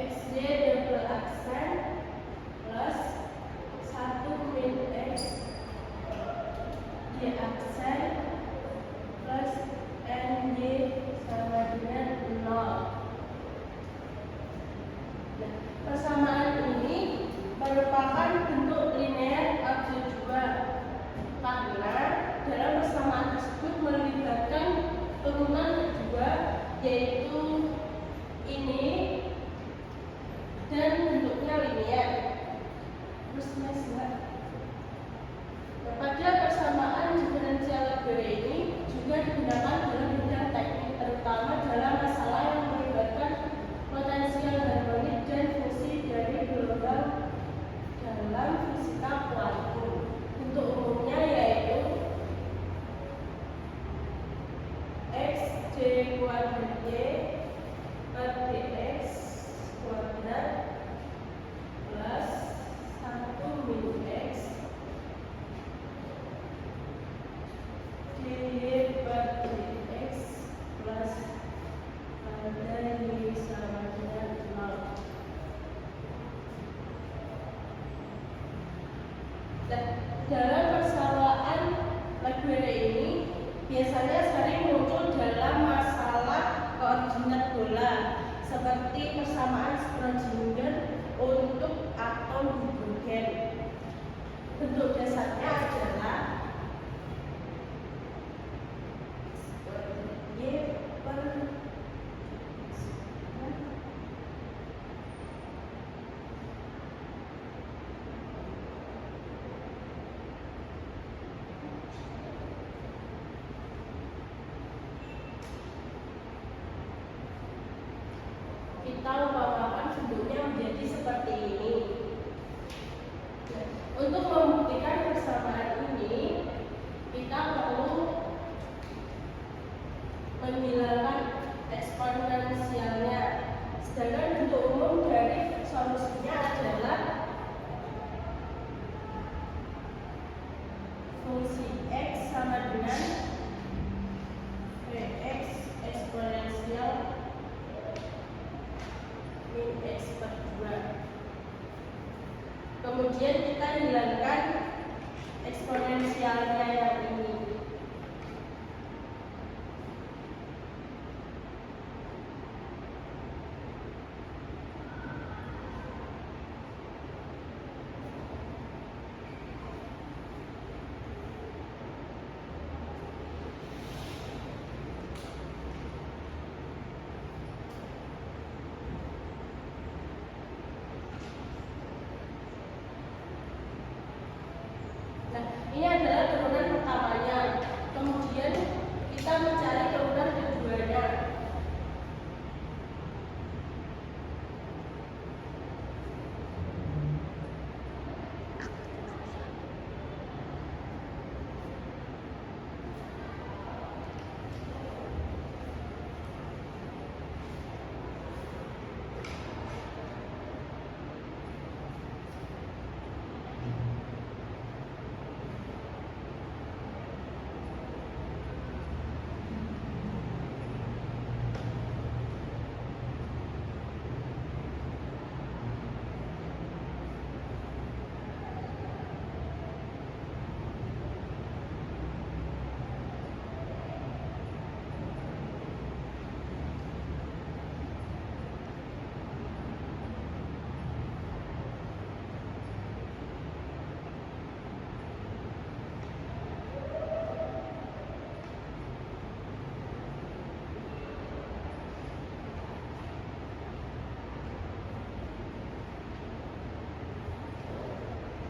XY double aksen plus 1 min X Y aksen plus NY sama dengan 0. Nah, persamaan ini merupakan bentuk linear algebra karena dalam persamaan tersebut melibatkan turunan kedua, yaitu ini, dan bentuknya linear. Terus nah, pada persamaan diferensial Lebesgue ini juga digunakan dalam bidang teknik, terutama dalam masalah yang melibatkan potensial harmonik dan fungsi dari gelombang dalam fisika kuantum. Untuk umumnya yaitu X J kuadrat Y per dx kuadrat plus 1 min X dy per dx plus pada Y sama dengan 0. Dan dalam persamaan Lebesgue ini biasanya sering muncul dalam masalah koordinat bola seperti persamaan Schrödinger untuk atom hidrogen. Bentuk dasarnya adalah Y per kita umpamakan bentuknya menjadi seperti ini. Untuk membuktikan persamaan ini, kita perlu menghilangkan eksponensialnya. Sedangkan bentuk umum dari solusinya adalah fungsi X sama dengan Vx eksponensial min X per 2. Kemudian kita hilangkan eksponensialnya yang ini. Nah, ini adalah turunan pertamanya. Kemudian kita mencari turunan keduanya.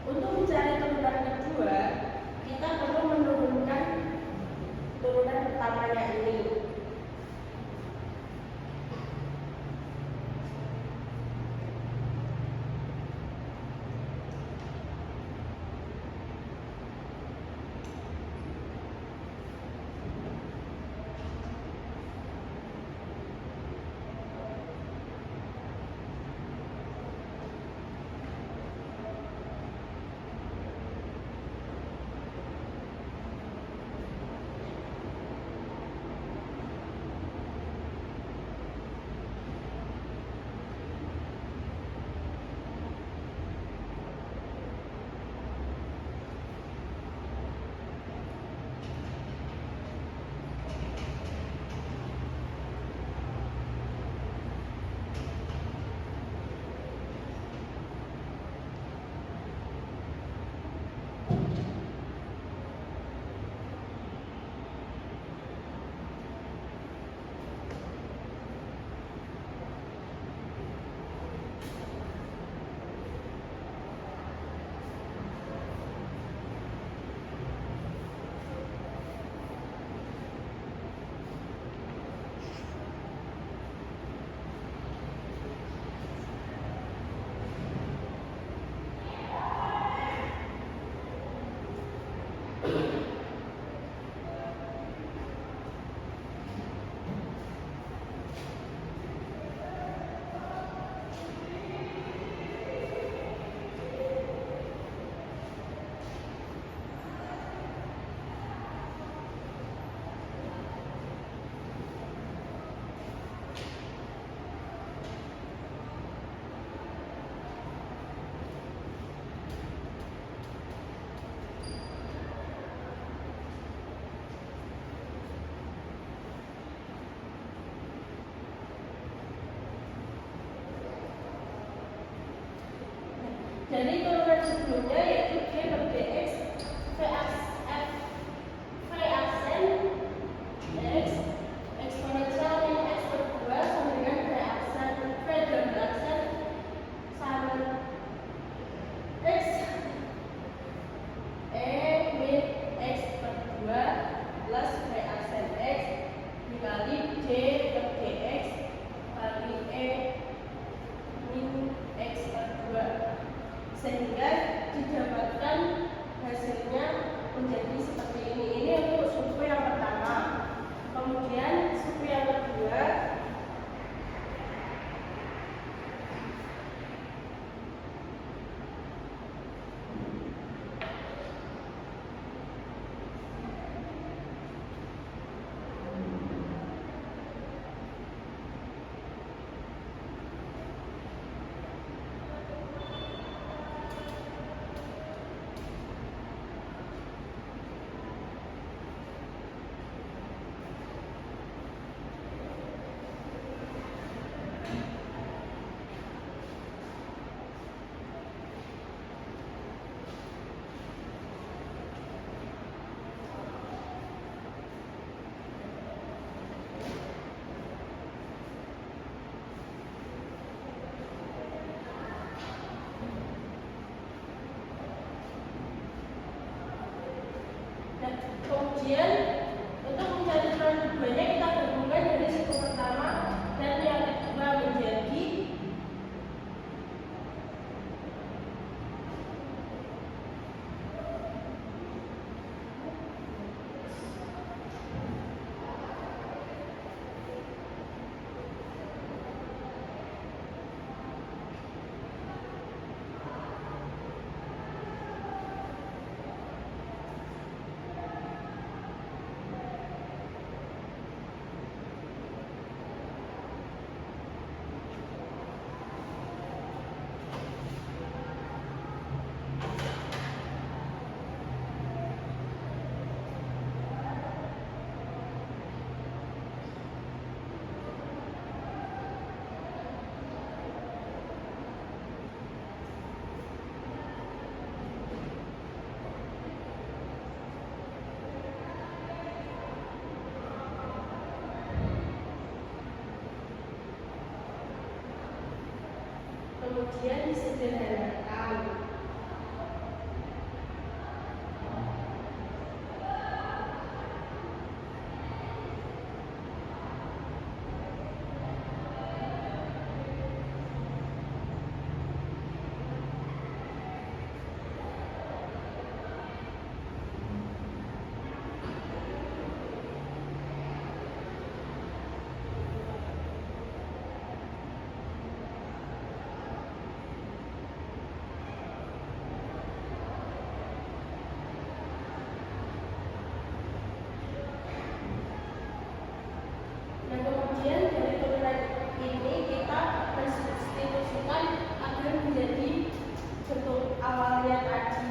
Untuk mencari turunan kedua, kita perlu menurunkan turunan pertamanya ini. dari turunan sebelumnya yaitu D per dx V aksen x eksponensial min x per 2 sama dengan V double aksen sama x min x per 2 plus V aksen x dikali D per dx kali min x per 2 sehingga didapatkan hasilnya menjadi seperti ini. Ini untuk suku yang pertama. Kemudian suku yang kedua kemudian untuk mencari turunan keduanya kita gabungkan dari suku pertama dan yang kedua menjadi kemudian disederhanakan. Dan kemudian dari turunan ini kita mensubstitusikan agar menjadi bentuk awalnya tadi.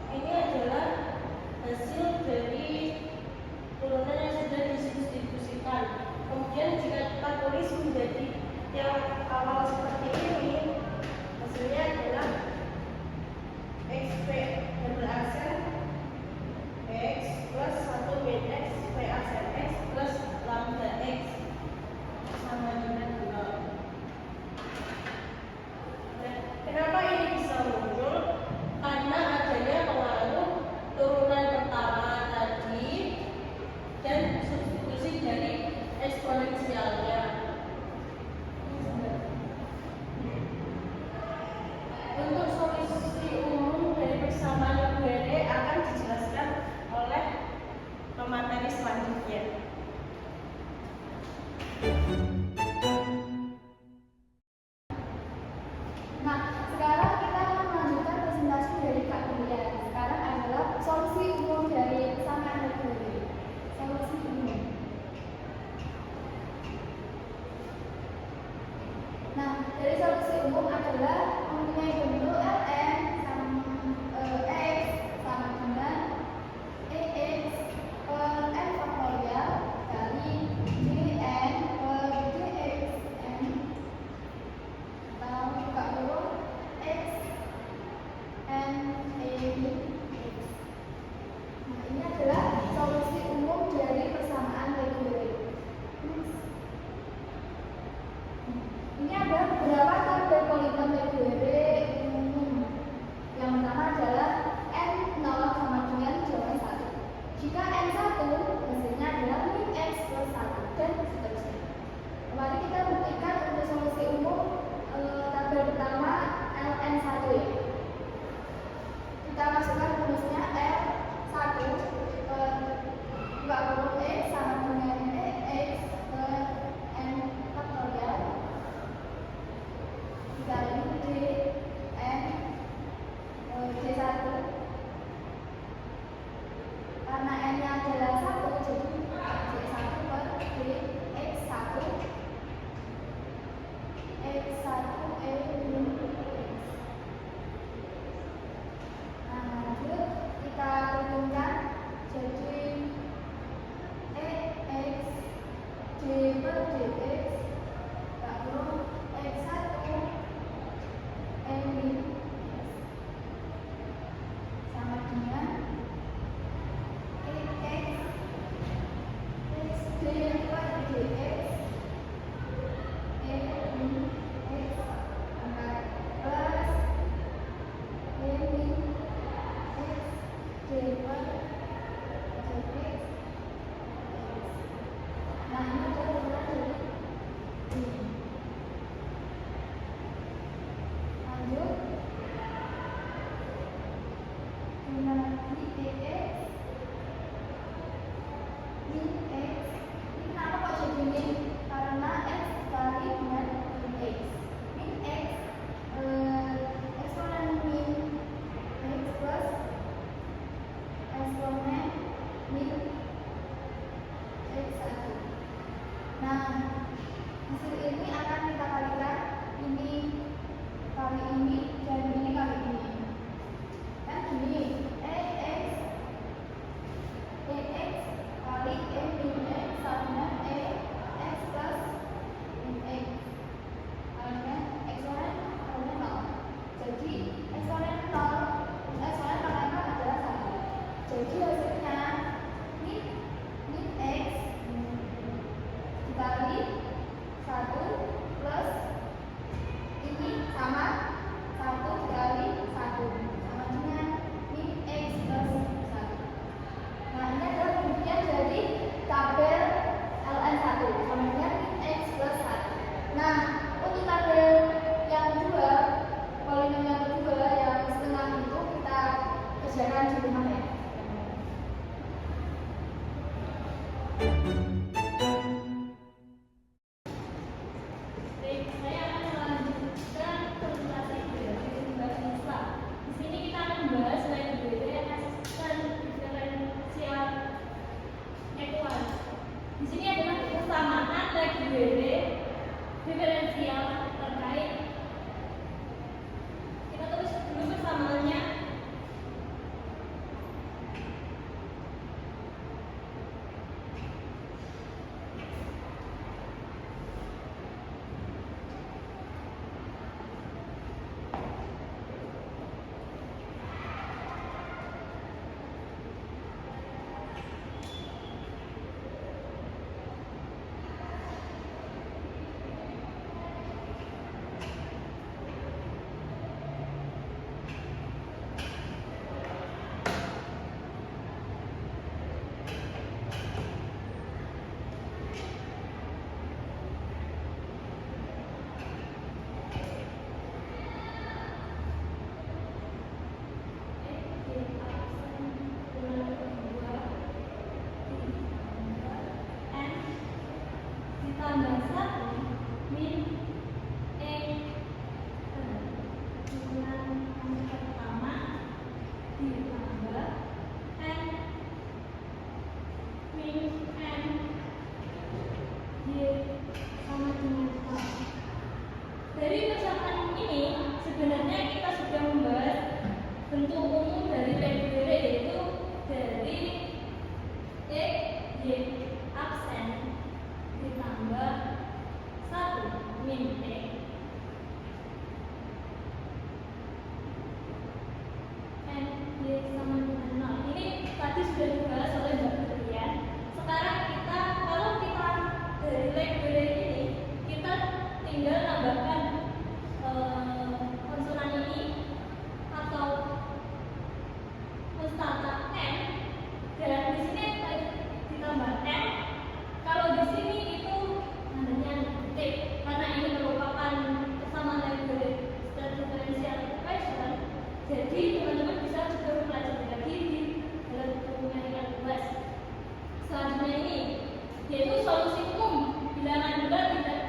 Ini adalah hasil dari turunan yang sudah disubstitusikan. Kemudian jika kita tulis menjadi yang awal seperti ini, hasilnya adalah xp double aksen x plus 1 min x v aksen x plus lambda x sama dengan 0. Kenapa ini bisa muncul? dari solusi umum adalah mempunyai bentuk Ln X sama dengan EX per N faktorial kali Jn per Jxn atau buka dulu X N E X. Nah, ini adalah solusi umum dari persamaan Legendre. Ini ada beberapa tabel poligon Legendre umum. Yang pertama adalah N0 sama dengan jawaban 1. Jika N1 hasilnya adalah min X plus 1 dan seterusnya. Mari kita buktikan untuk solusi umum tabel pertama Ln1 ya. Kita masukkan rumusnya L1 2 X sama dengan EX per N faktorial dikali Jn J1 karena N-nya adalah 1 jadi J1 per Jx1 X1 E min X. Nah, lanjut kita rumuskan jadi EX J per Jx lalu X1 E min X. sebenarnya kita sudah membahas bentuk umum dari legere, yaitu dari X, Y, absen ditambah 1 min X N Y sama dengan 0. Ini tadi sudah dibahas oleh Mbak Brian. Sekarang kita, kalau kita dari legere ini, kita tinggal tambahkan konsonan ini atau mustaka N, dan di sini ditambah N. Kalau di sini itu namanya T, karena ini merupakan kesamaan legere dan differential equation. Jadi teman-teman bisa juga mempelajari lagi di dalam numerical kelas. Selanjutnya ini yaitu solusi umum bilangan bulat tidak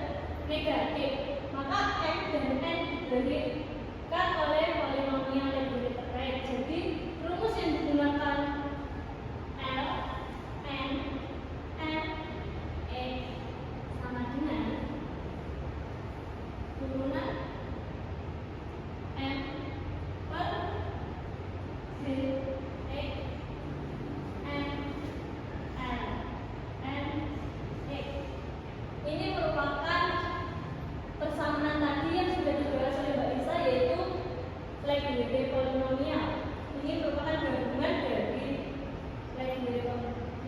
negatif, maka M dan N diberikan oleh polinomial legere terkait. Jadi rumus yang digunakan L, N, F, X sama dengan turunan M per J, X, N, L, N, X. Ini merupakan persamaan tadi yang sudah dibahas oleh Mbak Lisa, yaitu legere polinomial. Ini merupakan gabungan dari legere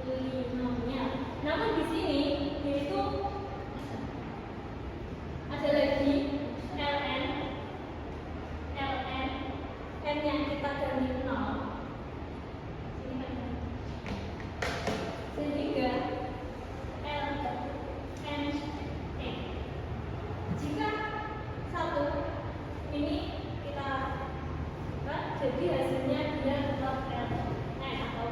polinomial. Namun di sini yaitu ada lagi ln, n yang kita ganti 0, sehingga ln x. Jika 1 ini kita buat, jadi hasilnya dia tetap ln atau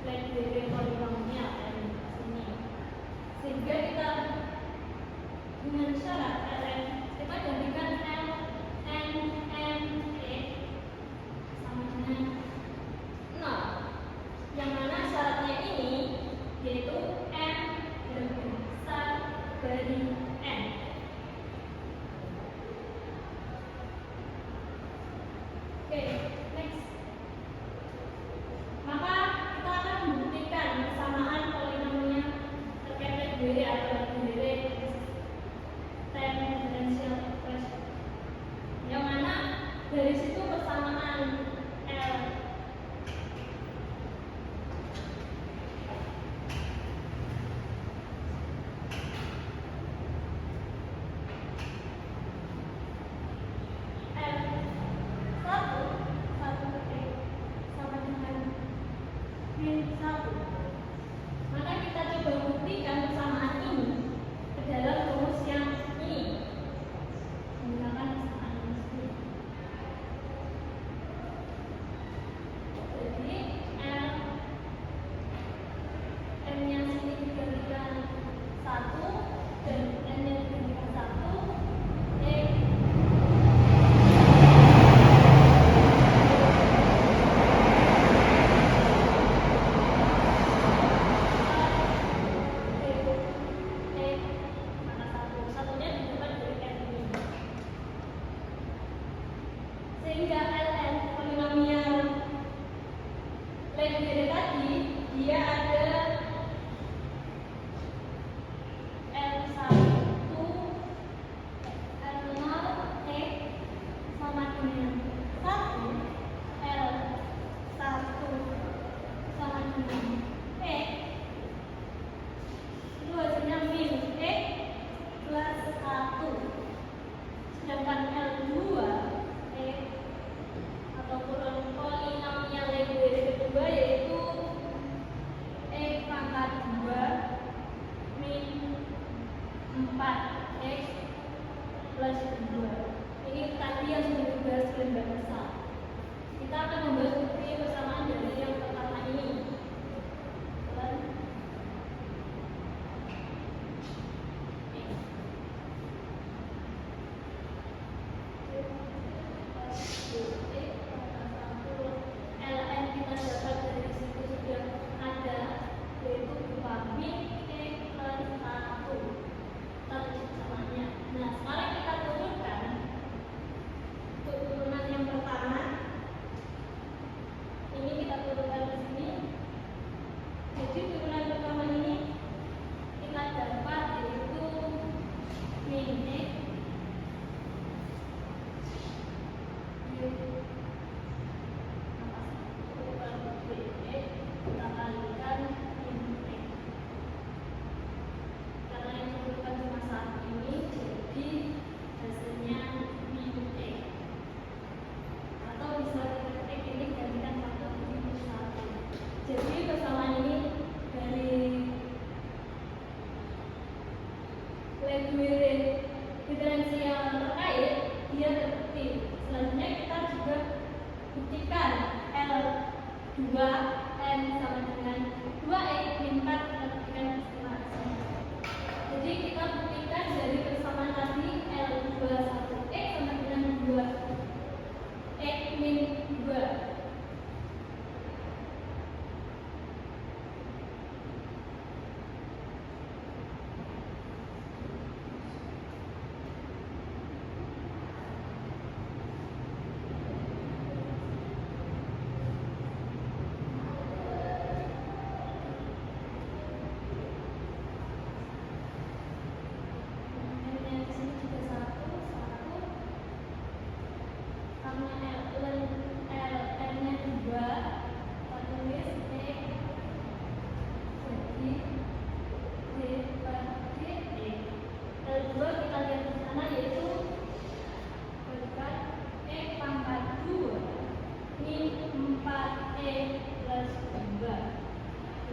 legere polinomial ini. Sehingga kita dengan syarat ln kita gantikan ln x sama dengan 0, yang mana syaratnya ini yaitu n lebih besar dari n. Oke, next. Maka kita akan membuktikan kesamaan polinomial terkait legere atau legere time differential equation, yang mana dari situ persamaan L sama dengan min 1. Maka kita coba buktikan persamaan ini ke dalam rumus yang ini menggunakan persamaan ini. Jadi n nya sini diberikan 1 dan n nya diberikan 1, X satunya dibuat dari n ini. Sehingga ln polinomial legere tadi dia ada L1 L0 X sama dengan 1, L1 sama dengan X, itu hasilnya min X plus 1. Sedangkan L2 X atau polinomial legere kedua yaitu X pangkat 2 min 4X plus 2. Ini tadi yang sudah dibahas oleh Mbak Lisa. Kita akan membahas bukti persamaan dari yang pertama ini. LN kita dapat dari situ sudah ada, yaitu berupa min X plus 1. Kita tulis persamanya. Nah, sekarang kita turunkan potensi yang terkait, dia terbukti. Selanjutnya kita juga buktikan L2 N sama dengan 2X min 4, kita buktikan setelah ini. Jadi kita buktikan dari persamaan tadi L2 1X sama dengan 2X min 2.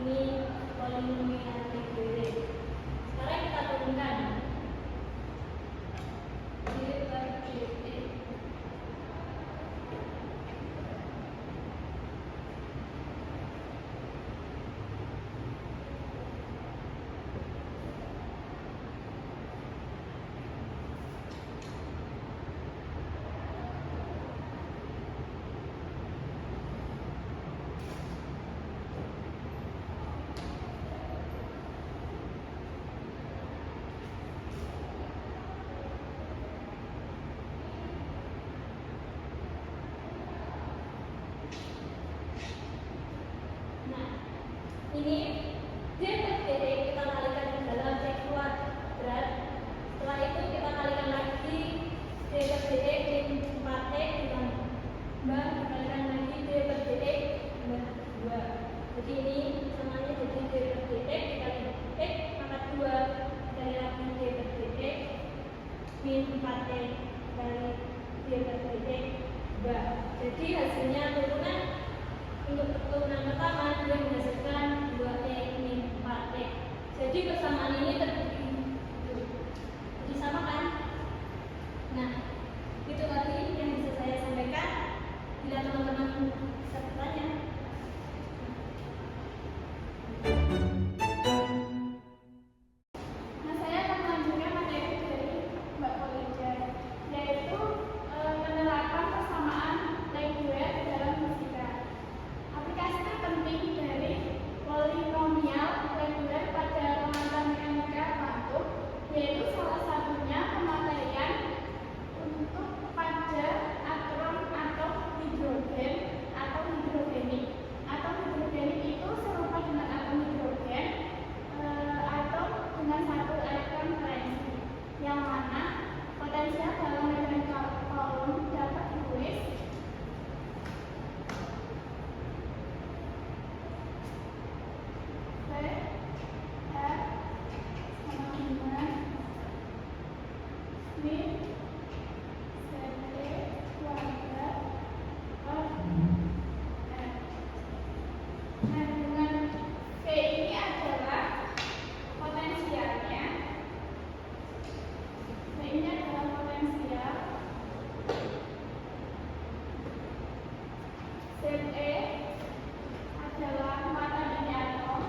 Ini polinomial degree. Sekarang kita turunkan D per DE. Ini D per DE kita kalikan ke dalam X kuadrat. Setelah itu kita kalikan lagi D per DE min 4X ditambah dikalikan lagi D per DE tambah 2. Jadi ini samanya jadi D per DE dikali X pangkat 2 dikali lagi D per DE min 4X dikali D per DE 2. Jadi hasilnya turunan. Untuk turunan pertama dia menghasilkan 2X min 4X. Jadi persamaan ini terbukti. Jadi sama kan? Nah, itu tadi yang bisa saya sampaikan. Bila teman-teman bisa bertanya. Nah, saya akan melanjutkan materi dari Mbak Kolejar, yaitu penerapan persamaan reguler dalam fisika. Aplikasi penting dari polinomial reguler pada pengamatan mekanika kuantum, yaitu salah satunya pemakaian untuk pada atom hidrogen atau hidrogenik. Atom hidrogenik itu serupa dengan atom hidrogen atom dengan satu elektron valensi, yang mana potensial dalam medan Coulomb dapat ditulis V F sama dengan min ZT kuadrat per F. Nah, dengan V ini adalah potensialnya. V ini adalah potensial. ZE adalah massa dari atom.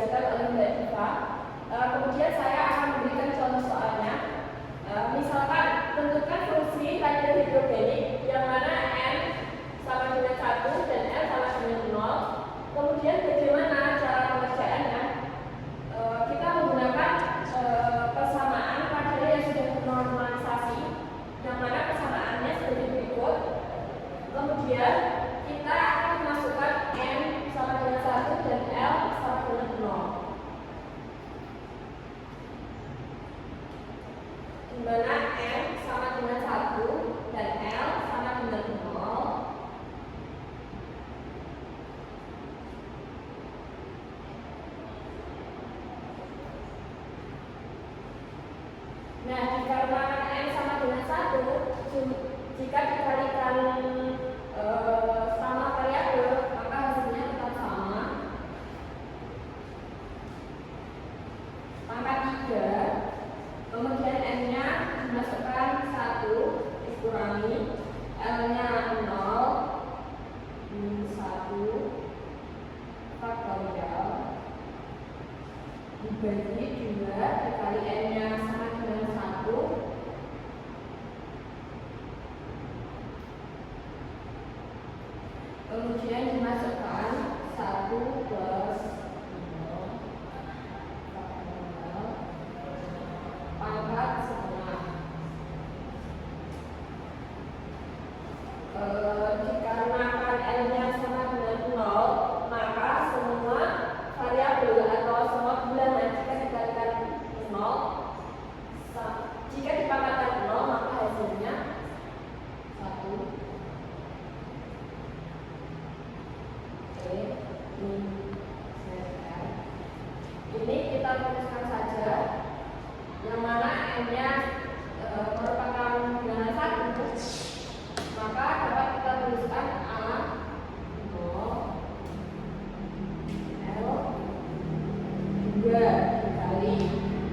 dijelaskan oleh Mbak Diva. Kemudian saya akan memberikan contoh soalnya. Misalkan tentukan fungsi radial hidrogenik yang mana n sama dengan 1 dan l sama dengan 0. Kemudian bagaimana cara pengerjaannya? Kita menggunakan persamaan radial yang sudah ternormalisasi, yang mana persamaannya seperti berikut. Kemudian kita akan masukkan n sama dengan 1 dan l sama dengan 0. Di mana n sama dengan 1 dan l sama dengan 0. Nah, dikarenakan n sama dengan 1, jika dikalikan sama variabel, maka hasilnya tetap sama. Pangkat 3, kemudian n-nya dimasukkan 1, dikurangi l-nya 0, 1 faktorial dibagi 2 dikali n-nya sama dengan 1. Kemudian dimasukkan 1 plus 0 faktorial pangkat setengah. Dikarenakan L-nya sama dengan 0, maka semua variabel atau semua bilangan jika dikalikan 0, jika dipangkatkan 0, maka hasilnya 1. Ini kita tuliskan saja, yang mana n-nya merupakan bilangan 1, maka dapat kita tuliskan A 0 L 2 dikali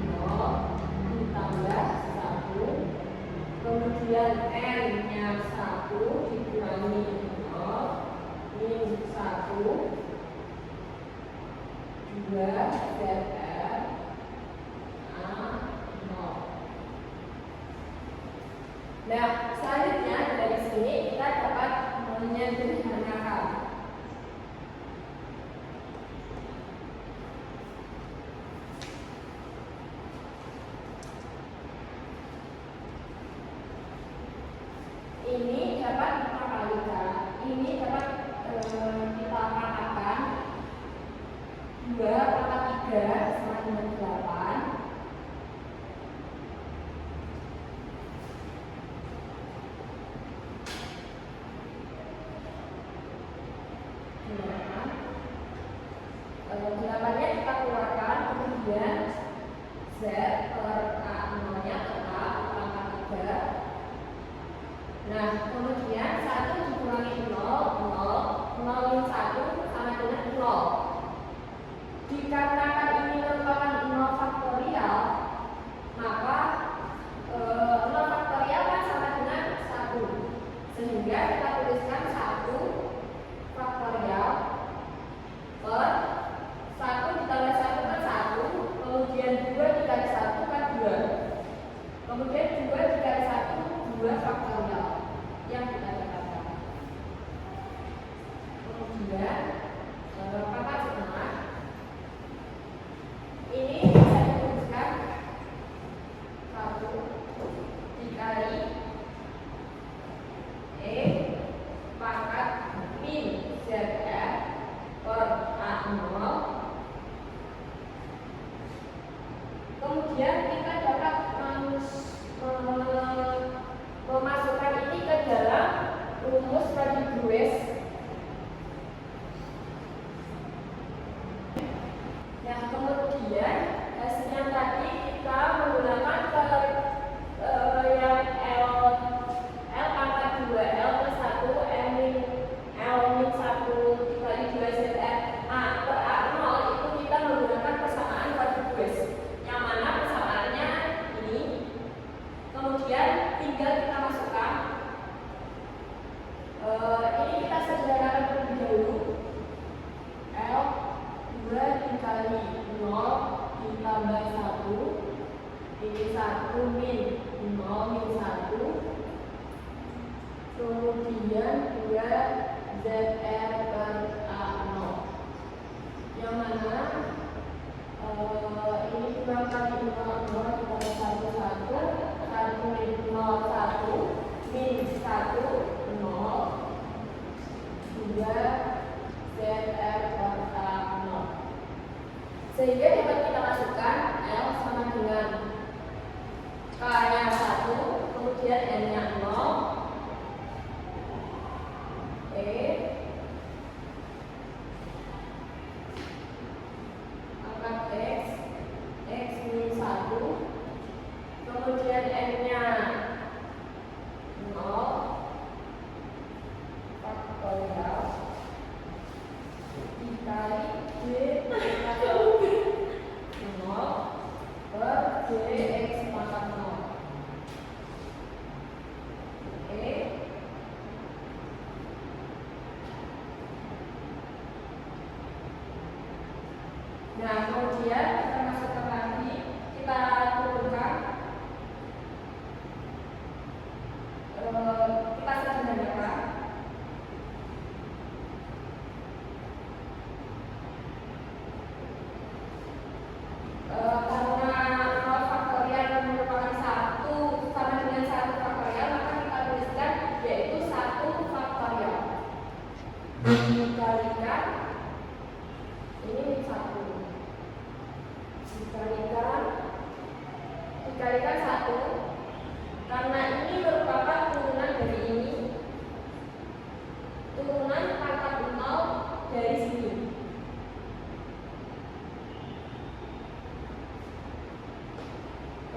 0 ditambah 1, kemudian n-nya 1 dikurangi 0 min 1 2 ZR A 0. Nah, selanjutnya dari sini kita dapat menyederhanakan. Ini dapat kita kalikan, ini dapat kita katakan 2 pangkat 3 sama dengan 8. Delapannya kita keluarkan, kemudian Z per A0 nya tetap pangkat 3. Nah, kemudian 1 dikurangi 0, 0 min 1 sama dengan 0. Dikarenakan ini merupakan 0 faktorial, maka 0 faktorial kan sama dengan 1, sehingga kita tuliskan 1 faktorial per 1 ditambah 1 kan 1, kemudian 2 dikali 1 kan 2, kemudian 2 dikali 1 2 faktorial, yang ZR per A0, yang mana ini kurang kali 0, 0 ditambah 1, 1, 1 min 0, 1, min 1, 0, 2 ZR per A0. Sehingga dapat kita masukkan L sama dengan K-nya 1, kemudian N-nya 0, angkat X min 1, kemudian N-nya 0, faktorial, dikali D pangkat 0 per DX pangkat 0. Nah, kemudian kita masukkan lagi, kita turunkan, kita sederhanakan. Karena 0 faktorial merupakan 1 sama dengan 1 faktorial, maka kita tuliskan yaitu 1 faktorial dikalikan ini 1 dikalikan 1, karena ini merupakan turunan dari ini, turunan pangkat 0 dari sini.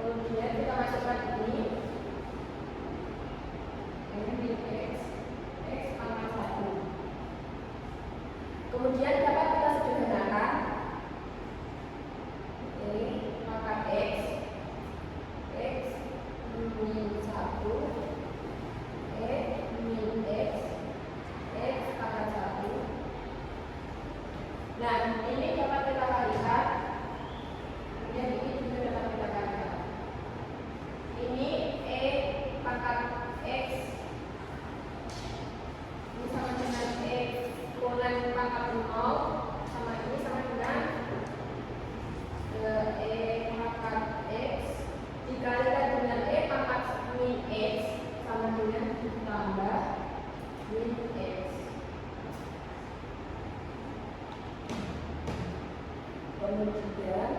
Kemudian kita masukkan ini di X pangkat 1. Kemudian dapat kita sederhanakan pangkat X min 1, min X pangkat 1. Nah, ini dapat kita kalikan, kemudian ini juga dapat kita kalikan. Ini pangkat X ini sama dengan kurangan pangkat 0, sama ini sama dengan pangkat X dikalikan dengan pangkat min X sama dengan ditambah min X. Kemudian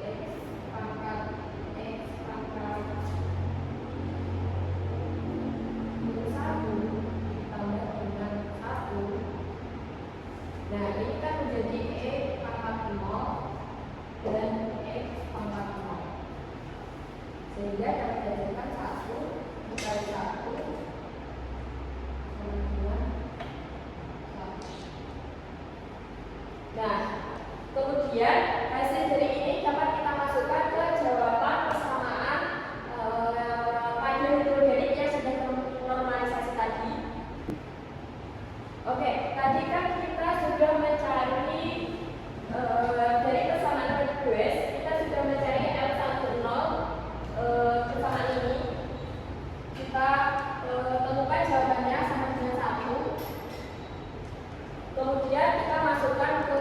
X pangkat min 1 ditambah dengan 1. Nah, ini kan menjadi pangkat 0 dan X pangkat 0, sehingga dapat dijadikan 1 dikali 1 sama dengan 1. Nah, kemudian hasil dari ini dapat kita masukkan ke jawaban persamaan pada hidrogenik yang sudah normalisasi tadi. Oke, tadi kan kita sudah mencari dari persamaan Lewis, kita sudah mencari L10 persamaan ini. Kita temukan jawabannya sama dengan 1. Kemudian kita masukkan ke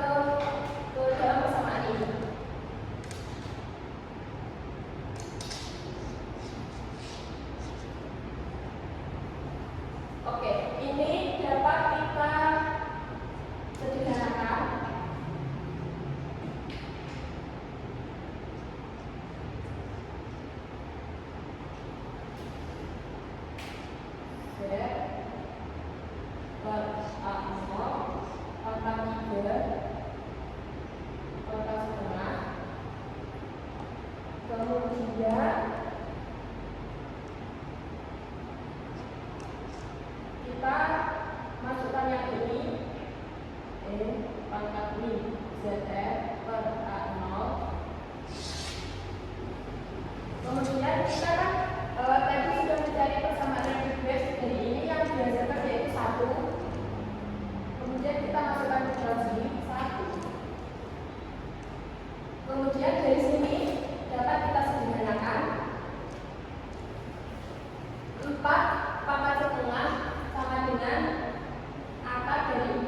dalam persamaan ini. Oke, ini dapat kita sederhanakan. Z per A0 pangkat 3 pangkat setengah. Kemudian kita masukkan yang ini pangkat min ZR per A0. Kemudian kita kan tadi sudah mencari persamaan Lewis dari ini yang dihasilkan yaitu 1. Kemudian kita masukkan ke dalam sini 1. Kemudian dari sini dapat kita sederhanakan 4 pangkat setengah sama dengan dengan akar dari 4.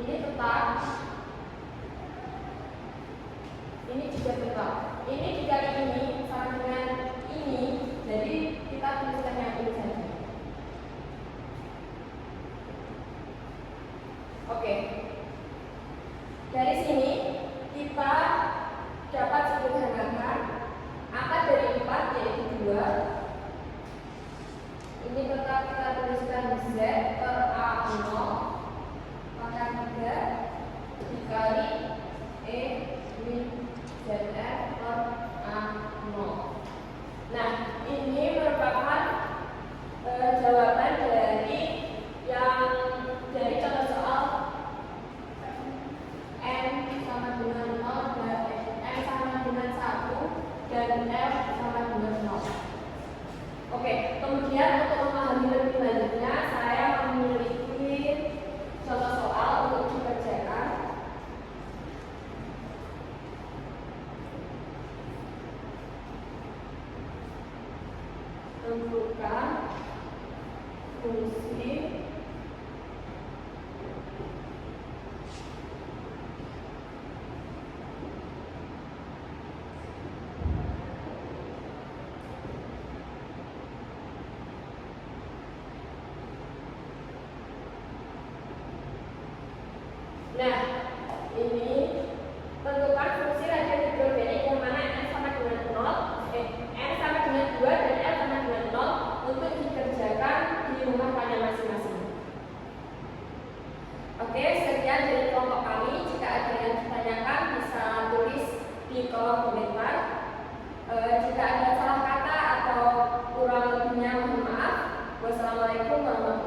Ini tetap, ini juga tetap. Ini dikali ini sama dengan ini, jadi kita tuliskan yang ini saja. Oke, dari sini kita dapat sederhanakan akar dari 4 yaitu 2. Ini tetap kita tuliskan Z per A0 pangkat 3 dikali E min ZF per A0. Nah, ini merupakan jawaban dari dari contoh soal N sama dengan 0 dan N sama dengan 1 dan F sama dengan 0. Oke, kemudian untuk memahami lebih lanjutnya saya memiliki contoh soal untuk dikerjakan. Tentukan fungsi Nah, ini tentukan fungsi radian hidrogenik yang mana N sama dengan 0, N sama dengan 2 dan L sama dengan 0 untuk dikerjakan di rumah kalian masing-masing. Oke, sekian dari kelompok kami. Jika ada yang ditanyakan bisa tulis di kolom komentar. Jika ada salah kata atau kurang lebihnya mohon maaf. Wassalamualaikum warahmatullahi wabarakatuh.